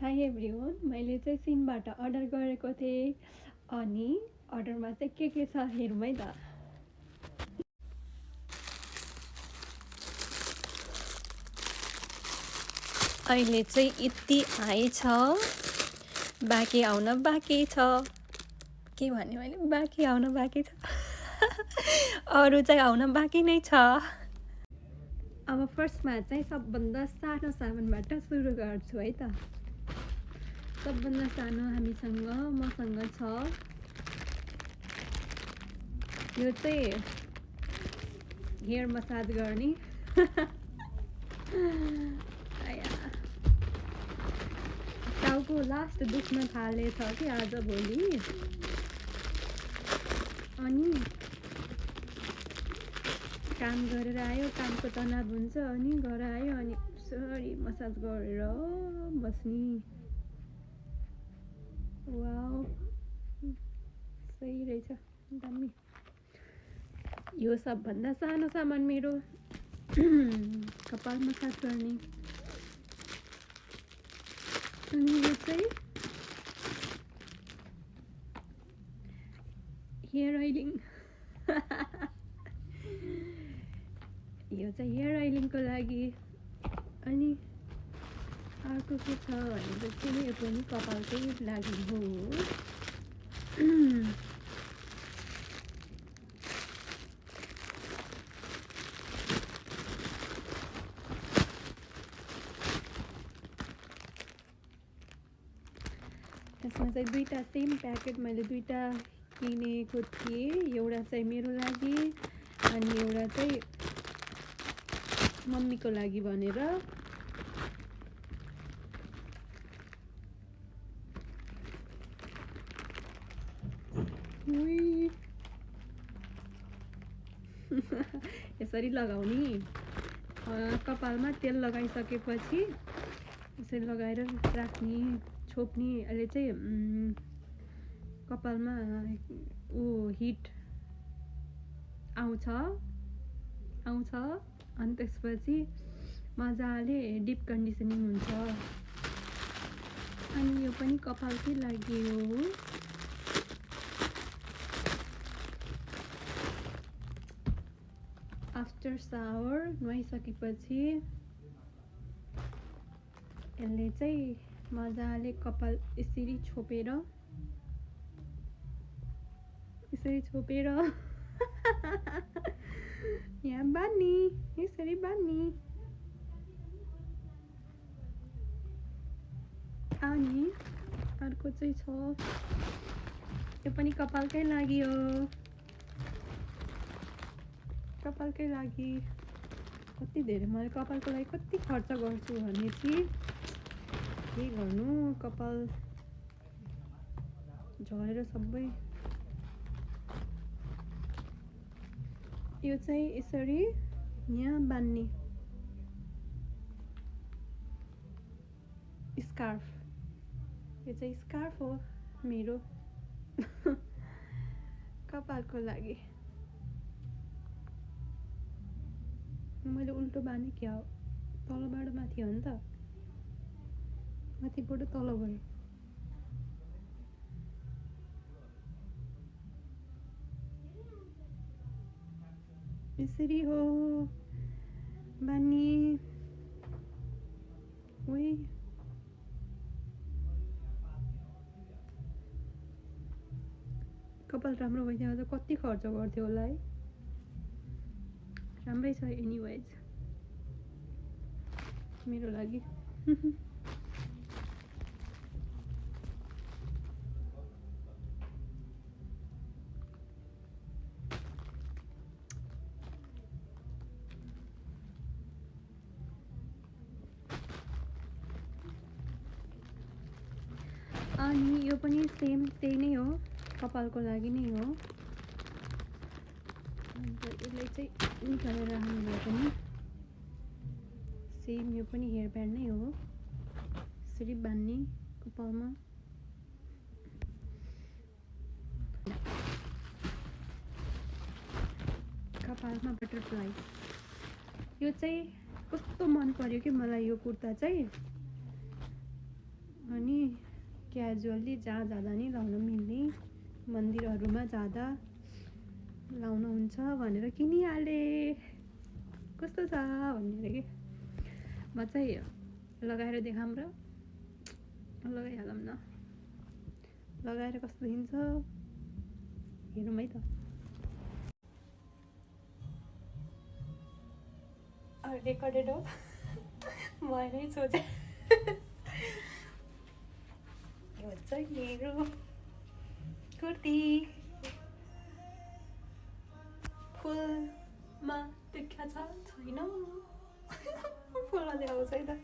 High everyone, मैले चाहिँ सिनबाट order गरेको थिएँ अनि अर्डरमा चाहिँ के छ हेरौँ है त। अहिले चाहिँ यति आएछ, बाँकी आउन बाँकी छ। के भने मैले बाँकी आउन बाँकी छ अरू चाहिँ आउन बाँकी नै छ। अब फर्स्टमा चाहिँ सबभन्दा सानो सामानबाट सुरु गर्छु है त। सबभन्दा सानो मसँग छ यो चाहिँ हेयर मसाज गर्ने टाउको लास्ट दुख्न थालेछ कि आज भोलि, अनि काम गरेर आयो, कामको तनाव हुन्छ, अनि घर आयो अनि यसरी मसाज गरेर बस्ने। वाउ, सही रहेछ, दामी। यो सबभन्दा सानो सामान मेरो कपाल मसाज गर्ने। अनि यो चाहिँ हेयर ऑइलिङ यो चाहिँ हेयर ऑइलिङको लागि। अनि अर्को के छ भनेपछि यो पनि कपालकै लागि हो। यसमा चाहिँ दुईटा सेम प्याकेट मैले दुईटा किनेको थिएँ। एउटा चाहिँ मेरो लागि अनि एउटा चाहिँ मम्मीको लागि भनेर। यसरी लगाउने, कपालमा तेल लगाइसकेपछि यसरी लगाएर राख्ने, छोप्ने। अहिले चाहिँ कपालमा हिट आउँछ अनि त्यसपछि मजाले डिप कन्डिसनिङ हुन्छ। अनि यो पनि कपालकै लागि हो। आफ्टर सावर नुहाइसकेपछि यसले चाहिँ मजाले कपाल यसरी छोपेर यहाँ बान्ने, यसरी बान्ने। अनि अर्को चाहिँ छ, यो पनि कपालकै लागि हो। कपालकै लागि कति धेरै मैले कपालको लागि कति खर्च गर्छु भनेपछि के गर्नु, कपाल झरेर सबै। यो चाहिँ यसरी यहाँ बान्ने स्कार्फ। यो चाहिँ स्कार्फ हो मेरो कपालको लागि। मैले उल्टो बाने क्या हो, तलबाट माथि हो नि त, माथिबाट तल गयो। यसरी हो बानी। ओइ कपाल राम्रो भइदियो त कति खर्च गर्थ्यो होला है। राम्रै छ एनिवेज मेरो लागि। अनि यो पनि सेम त्यही नै हो, कपालको लागि नै हो। अन्त यसलाई चाहिँ निकालेर राख्नुभयो पनि सेम, यो पनि हेयर ब्यान्ड नै हो। यसरी बान्ने कपालमा। कपालमा बटरफ्लाई। यो चाहिँ कस्तो मन पर्यो कि मलाई यो कुर्ता चाहिँ। अनि क्याजुअल्ली जहाँ जाँदा नि लाउन मिल्ने मन्दिरहरूमा जाँदा लाउनुहुन्छ भनेर किनिहालेँ। कस्तो छ भनेर कि म चाहिँ लगाएर देखाऊँ र लगाइहालौँ न। लगाएर कस्तो देखिन्छ हेरौँ है त। रेकर्डेड हो मैले सोचेँ यो चाहिँ मेरो कुर्ती फुलमा देखा छ छैन फुलमा देखाएको छैन।